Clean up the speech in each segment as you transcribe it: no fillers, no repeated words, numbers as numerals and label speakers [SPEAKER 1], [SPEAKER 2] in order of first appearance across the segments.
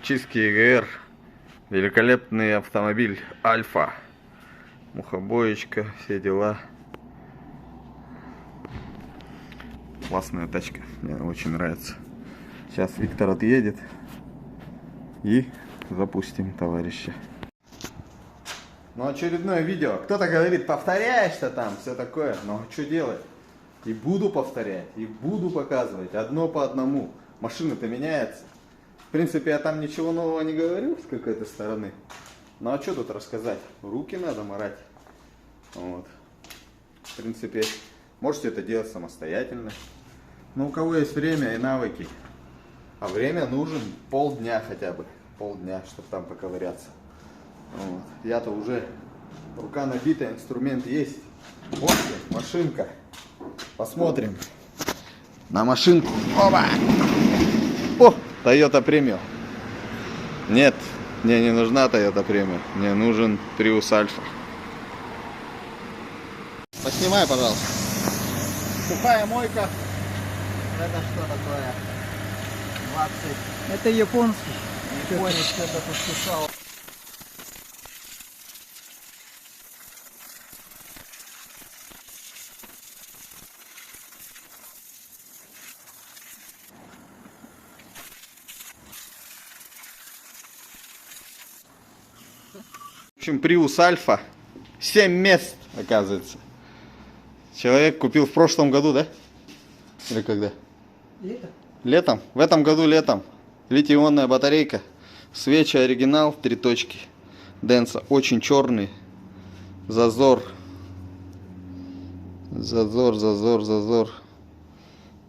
[SPEAKER 1] Чистки ЕГР. Великолепный автомобиль Альфа. Мухобоечка, все дела. Классная тачка, мне очень нравится. Сейчас Виктор отъедет и запустим товарища. Ну, очередное видео. Кто-то говорит, повторяешь-то там, все такое. Но что делать? И буду повторять, и буду показывать одно по одному. Машина-то меняется. В принципе, я там ничего нового не говорил с какой-то стороны. Ну а что тут рассказать? Руки надо морать. Вот. В принципе, можете это делать самостоятельно. Но у кого есть время и навыки. А время нужен полдня хотя бы. Полдня, чтобы там поковыряться. Вот. Я-то уже рука набита, инструмент есть. Вот машинка. Посмотрим на машинку. Опа! О, Toyota Premio. Нет, мне не нужна Toyota Premio. Мне нужен Prius Alpha. Поснимай, пожалуйста. Сухая мойка. Это что такое? 20.
[SPEAKER 2] Это японский.
[SPEAKER 1] Японец что-то подписал. В общем, Prius Alpha. 7 мест, оказывается. Человек купил в прошлом году, да? Или когда?
[SPEAKER 2] Лето.
[SPEAKER 1] Летом. В этом году летом. Литий-ионная батарейка. Свечи оригинал, 3 точки. Денса. Очень черный. Зазор. Зазор.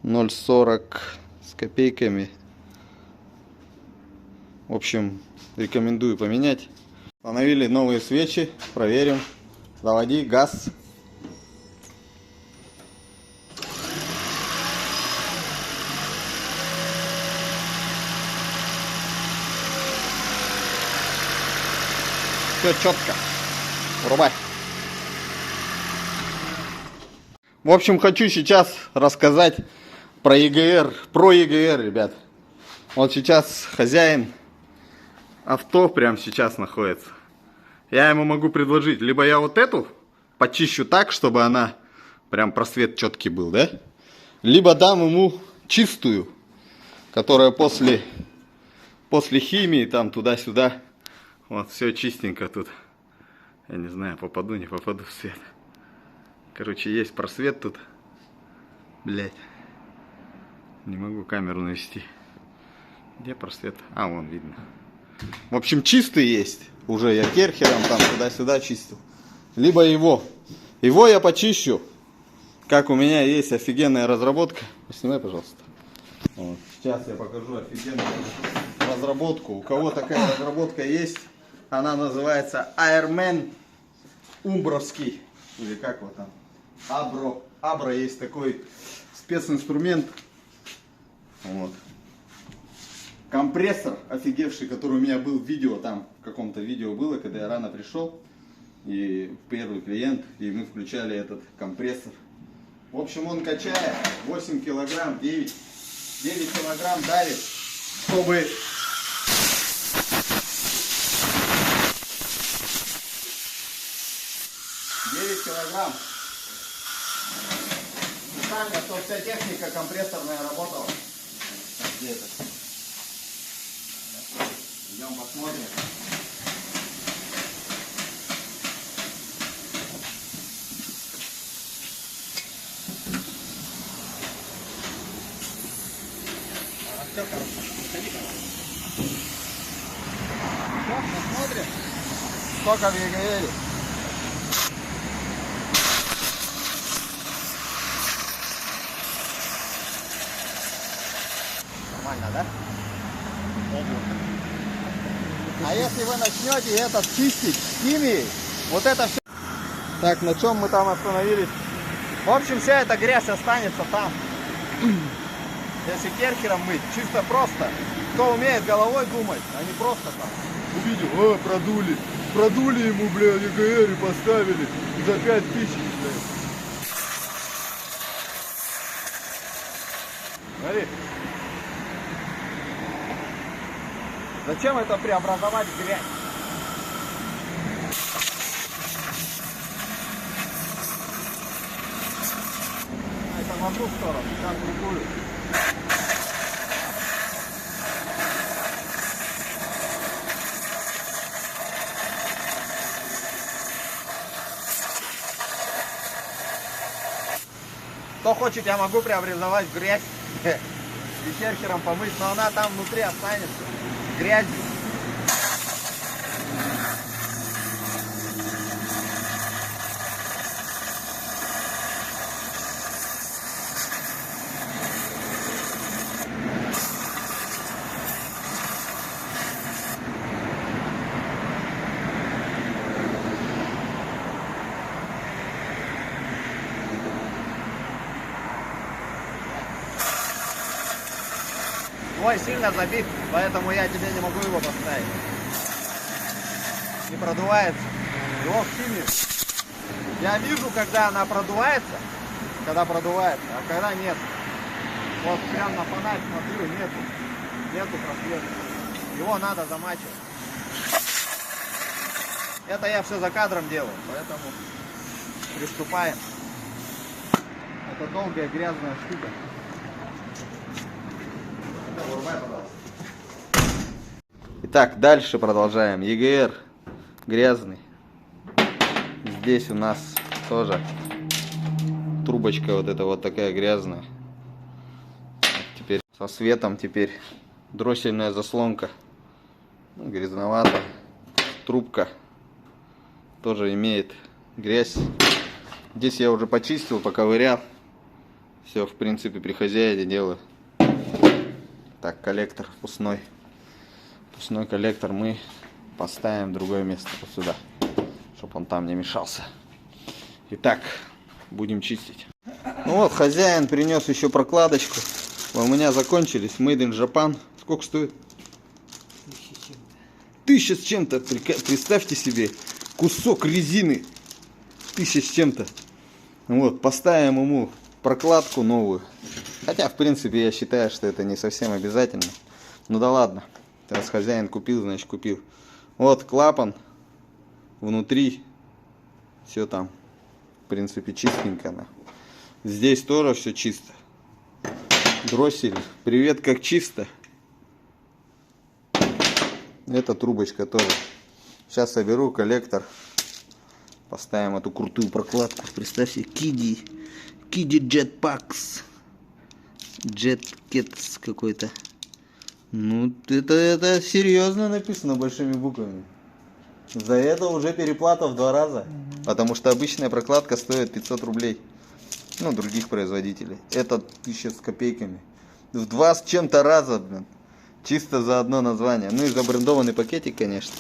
[SPEAKER 1] 0,40 с копейками. В общем, рекомендую поменять. Установили новые свечи. Проверим. Заводи. Газ. Все четко. Врубай. В общем, хочу сейчас рассказать про ЕГР. Про ЕГР, ребят. Вот сейчас хозяин авто прямо сейчас находится. Я ему могу предложить, либо я вот эту почищу так, чтобы она прям просвет четкий был, да? Либо дам ему чистую, которая после химии там туда-сюда. Вот, все чистенько тут. Я не знаю, попаду, не попаду в свет. Короче, есть просвет тут. Блять. Не могу камеру навести. Где просвет? А, вон видно. В общем, чистый есть. Уже я керхером там туда-сюда чистил. Либо его. Его я почищу. Как у меня есть офигенная разработка. Снимай, пожалуйста. Вот. Сейчас я покажу офигенную разработку. У кого такая разработка есть? Она называется Airman Умбровский. Или как вот там? Абро. Абро есть такой специнструмент. Вот. Компрессор офигевший, который у меня был в видео. Там в каком-то видео было, когда я рано пришел. И первый клиент. И мы включали этот компрессор. В общем, он качает 8 килограмм, 9 килограмм давит, чтобы... килограмм. Специально, чтобы вся техника компрессорная работала. Где это? Идем посмотрим. Посмотрим, сколько в ЕГР. Да? А если вы начнете этот чистить химией, вот это все. Так, на чем мы там остановились? В общем, вся эта грязь останется там. Если керхером мыть, чисто просто. Кто умеет головой думать, а не просто так. Увидел, продули. Продули ему, бля, ЕГР и поставили за 5000, бля. Смотри. Зачем это преобразовать в грязь? Это в одну сторону, сейчас в другую. Кто хочет, я могу преобразовать в грязь. И керхером помыть, но она там внутри останется. Грязью. Твой сильно забит, поэтому я тебе не могу его поставить. Не продувается. Его в химию. Я вижу, когда она продувается, а когда нет. Вот прям на фонарь смотрю, нету просвета. Его надо замачивать. Это я все за кадром делаю, поэтому приступаем. Это долгая грязная штука. Итак, дальше продолжаем. ЕГР грязный. Здесь у нас тоже трубочка вот эта вот такая грязная. Теперь со светом теперь дроссельная заслонка. Ну, грязновато. Трубка тоже имеет грязь. Здесь я уже почистил, поковырял. Все, в принципе, при хозяине делаю. Так, коллектор впускной. Впускной коллектор мы поставим в другое место, вот сюда, чтобы он там не мешался. Итак, будем чистить. Ну вот, хозяин принес еще прокладочку. У меня закончились. Made in Japan. Сколько стоит? 1000 с чем-то. Представьте себе, кусок резины. 1000 с чем-то. Вот, поставим ему прокладку новую. Хотя, в принципе, я считаю, что это не совсем обязательно. Ну да ладно. Раз хозяин купил, значит купил. Вот клапан. Внутри. Все там, в принципе, чистенько. Здесь тоже все чисто. Дроссель. Привет, как чисто. Эта трубочка тоже. Сейчас соберу коллектор. Поставим эту крутую прокладку. Представьте, Киди Jetpacks. Jetcats какой-то. Ну, это серьезно написано большими буквами. За это уже переплата в 2 раза. Потому что обычная прокладка стоит 500 рублей. Ну, других производителей. Это 1000 с копейками. В 2 с чем-то раза, блин. Чисто за одно название. Ну и за брендованный пакетик, конечно.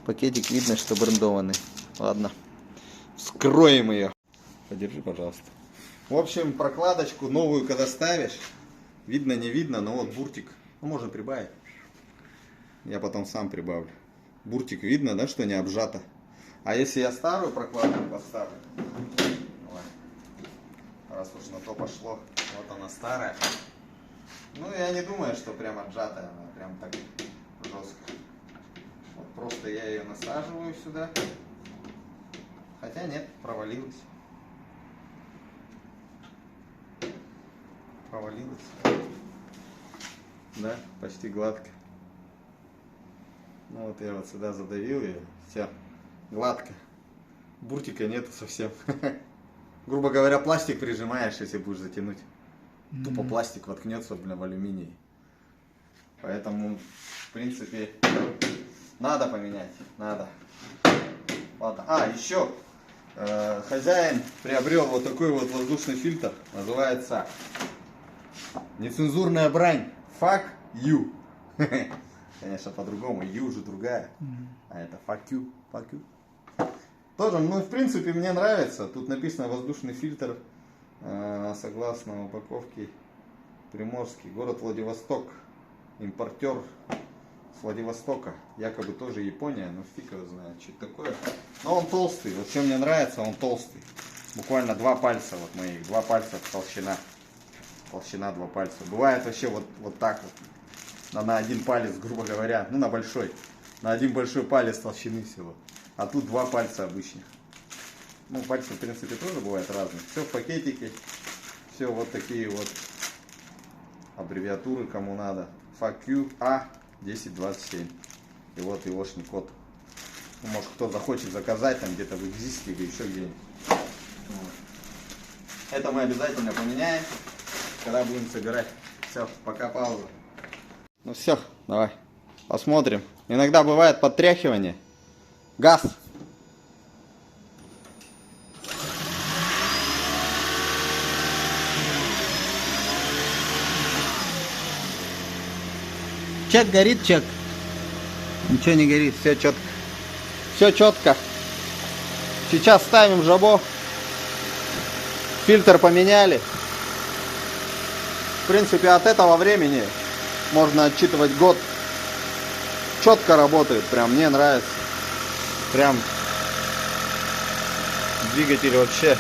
[SPEAKER 1] Пакетик видно, что брендованный. Ладно. Вскроем ее. Подержи, пожалуйста. В общем, прокладочку новую, когда ставишь, видно, не видно, но вот буртик. Ну, можно прибавить. Я потом сам прибавлю. Буртик видно, да, что не обжато. А если я старую прокладку поставлю, давай. Раз уж на то пошло, вот она старая. Ну, я не думаю, что прям отжатая, она прям так жестко. Вот просто я ее насаживаю сюда. Хотя нет, провалилась. Да, почти гладко. Ну вот я вот сюда задавил ее, все, гладко. Буртика нету совсем. Грубо говоря, пластик прижимаешь, если будешь затянуть. Тупо пластик воткнется, блин, в алюминий. Поэтому, в принципе, надо поменять, надо. Ладно. А, еще хозяин приобрел вот такой вот воздушный фильтр. Называется нецензурная брань. Fuck you. Конечно, по-другому. You уже другая. А это fuck you. Fuck you. Тоже, ну, в принципе, мне нравится. Тут написано воздушный фильтр. Согласно упаковке, Приморский, город Владивосток. Импортер с Владивостока. Якобы тоже Япония, но фиг его знает, что это такое. Но он толстый. Вот чем мне нравится, он толстый. Буквально 2 пальца вот моих. 2 пальца толщина. Толщина 2 пальца. Бывает вообще вот так вот. на один палец, грубо говоря, ну на большой. На один большой палец толщины всего. А тут два пальца обычных. Ну, пальцы, в принципе, тоже бывают разные. Все в пакетике. Все вот такие вот аббревиатуры, кому надо. Fuck you A1027. И вот егошний код. Ну, может, кто захочет заказать там где-то в Экзисте или еще где-нибудь. Вот. Это мы обязательно поменяем, когда будем собирать. Все, пока пауза. Ну все, давай посмотрим. Иногда бывает подтряхивание. Газ. Чек горит, чек. Ничего не горит, все четко. Все четко. Сейчас ставим жабо. Фильтр поменяли. В принципе, от этого времени можно отчитывать год. Четко работает, прям мне нравится. Прям двигатель вообще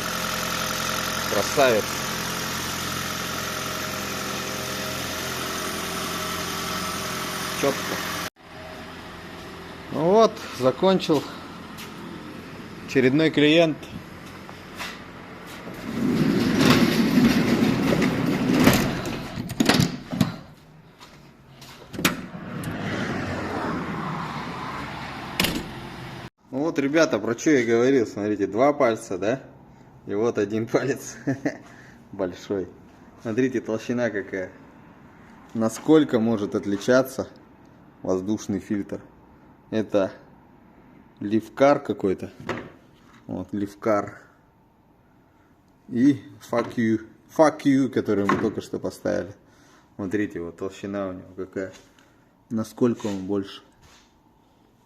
[SPEAKER 1] красавец. Четко. Ну вот, закончил. Очередной клиент. Ну вот, ребята, про что я говорил. Смотрите, два пальца, да? И вот один палец большой. Смотрите, толщина какая. Насколько может отличаться воздушный фильтр. Это Ливкар какой-то. Вот, Ливкар. И Fuck You, который мы только что поставили. Смотрите, вот толщина у него какая. Насколько он больше.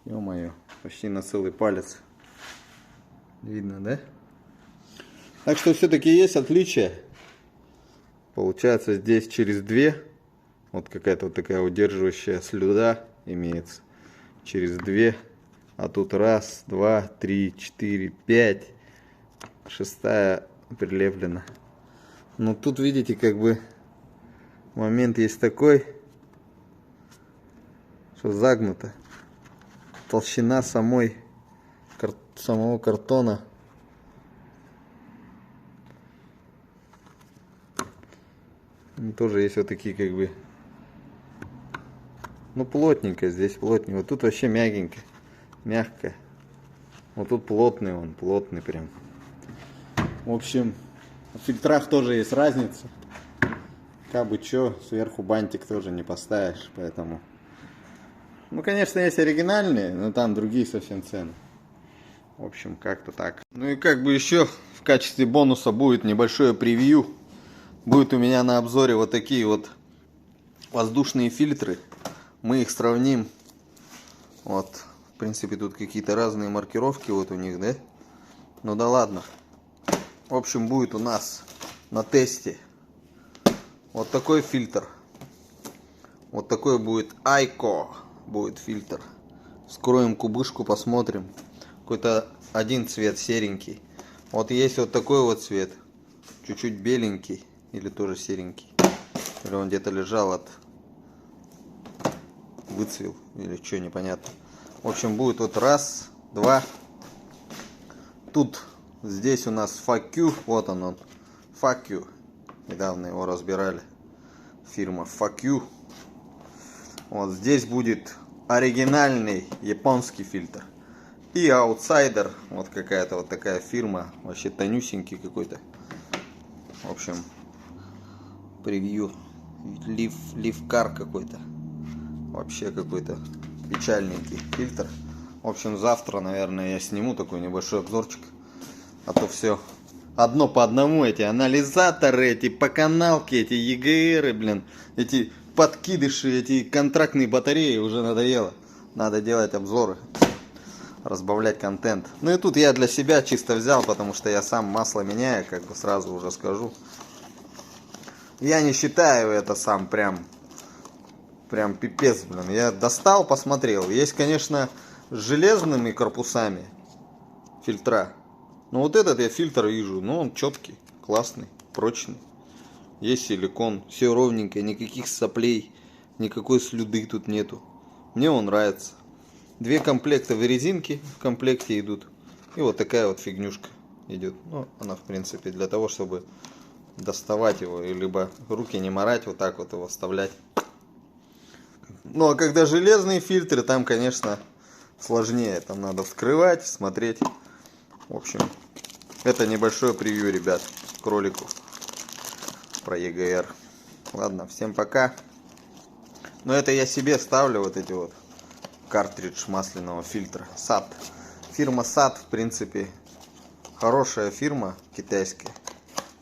[SPEAKER 1] Ё-моё, почти на целый палец. Видно, да? Так что все-таки есть отличие. Получается, здесь через две. Вот какая-то вот такая удерживающая слюда имеется. Через две. А тут раз, два, три, четыре, пять. Шестая прилеплена. Но тут, видите, как бы момент есть такой, что загнуто. Толщина самого картона тоже есть вот такие как бы, ну, плотненько, здесь плотненько. Вот тут вообще мягенько, мягко. Вот тут плотный он, плотный прям. В общем, в фильтрах тоже есть разница. Как бы чё, сверху бантик тоже не поставишь, поэтому... Ну, конечно, есть оригинальные, но там другие совсем цены. В общем, как-то так. Ну и как бы еще в качестве бонуса будет небольшое превью. Будет у меня на обзоре вот такие вот воздушные фильтры. Мы их сравним. Вот, в принципе, тут какие-то разные маркировки вот у них, да? Ну да ладно. В общем, будет у нас на тесте вот такой фильтр. Вот такой будет Айко. Будет фильтр. Вскроем кубышку, посмотрим. Какой-то один цвет серенький. Вот есть вот такой вот цвет. Чуть-чуть беленький. Или тоже серенький. Или он где-то лежал от... Выцвел. Или что, непонятно. В общем, будет вот раз, два. Тут, здесь у нас Fuck You. Вот он. Fuck You. Недавно его разбирали. Фирма Fuck You. Вот здесь будет оригинальный японский фильтр. И аутсайдер. Вот какая-то вот такая фирма. Вообще тонюсенький какой-то. В общем, превью. Ливкар какой-то. Вообще какой-то печальненький фильтр. В общем, завтра, наверное, я сниму такой небольшой обзорчик. А то все одно по одному. Эти анализаторы, эти поканалки, эти ЕГРы, блин. Эти... подкидыши, эти контрактные батареи уже надоело. Надо делать обзоры, разбавлять контент. Ну и тут я для себя чисто взял, потому что я сам масло меняю, как бы сразу уже скажу. Я не считаю это сам прям пипец, блин. Я достал, посмотрел. Есть, конечно, с железными корпусами фильтра. Но вот этот я фильтр вижу, ну он четкий, классный, прочный. Есть силикон, все ровненько, никаких соплей, Никакой слюды тут нету. Мне он нравится. 2 комплекта в резинке в комплекте идут. И вот такая вот фигнюшка идет. Ну, она в принципе для того, чтобы доставать его, и либо руки не морать, вот так вот его вставлять. Ну, а когда железные фильтры, там, конечно, сложнее. Там надо вскрывать, смотреть. В общем, это небольшое превью, ребят, к ролику про EGR. Ладно, всем пока. Но это я себе ставлю вот эти вот картридж масляного фильтра. SAT. Фирма SAT, в принципе, хорошая фирма китайская.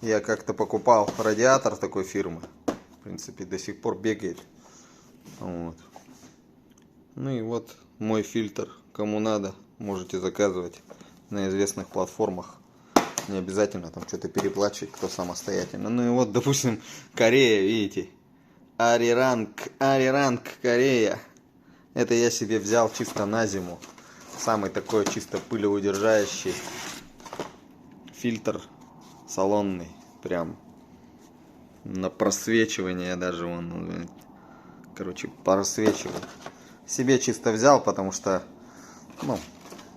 [SPEAKER 1] Я как-то покупал радиатор такой фирмы. В принципе, до сих пор бегает. Вот. Ну и вот мой фильтр. Кому надо, можете заказывать на известных платформах. Не обязательно там что-то переплачивать, кто самостоятельно. Ну и вот, допустим, Корея, видите. Ариранг Корея. Это я себе взял чисто на зиму. Самый такой чисто пылеудержающий фильтр салонный. Прям на просвечивание даже он, короче, просвечивает. Себе чисто взял, потому что, ну,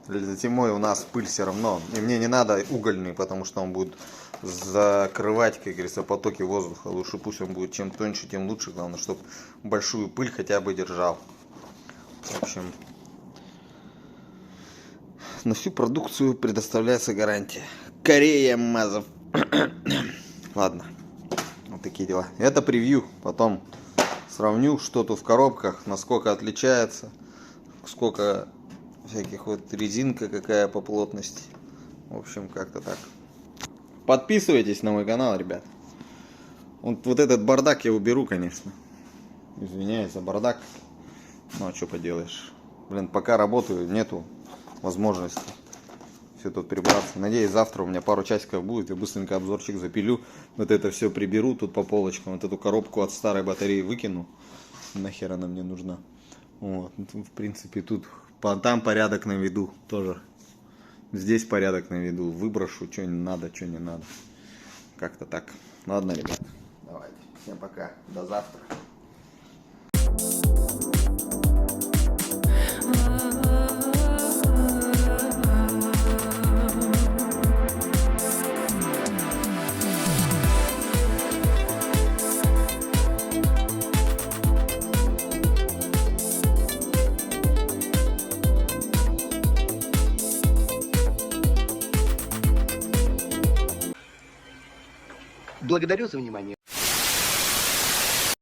[SPEAKER 1] зимой у нас пыль все равно. И мне не надо угольный, потому что он будет закрывать, как говорится, потоки воздуха. Лучше пусть он будет чем тоньше, тем лучше. Главное, чтобы большую пыль хотя бы держал. В общем, на всю продукцию предоставляется гарантия. Корея, мазов. Ладно, вот такие дела. Это превью. Потом сравню, что тут в коробках, насколько отличается, сколько всяких вот резинка какая по плотности. В общем, как-то так. Подписывайтесь на мой канал, ребят. Вот этот бардак я уберу, конечно. Извиняюсь за бардак. Ну а что поделаешь. Блин, пока работаю, нету возможности все тут прибраться. Надеюсь, завтра у меня пару часиков будет. Я быстренько обзорчик запилю. Вот это все приберу тут по полочкам. Вот эту коробку от старой батареи выкину. Нахер она мне нужна. Вот. В принципе, тут там порядок наведу тоже. Здесь порядок наведу. Выброшу, что не надо, что не надо. Как-то так. Ладно, ребят. Давайте. Всем пока. До завтра.
[SPEAKER 3] Благодарю за внимание.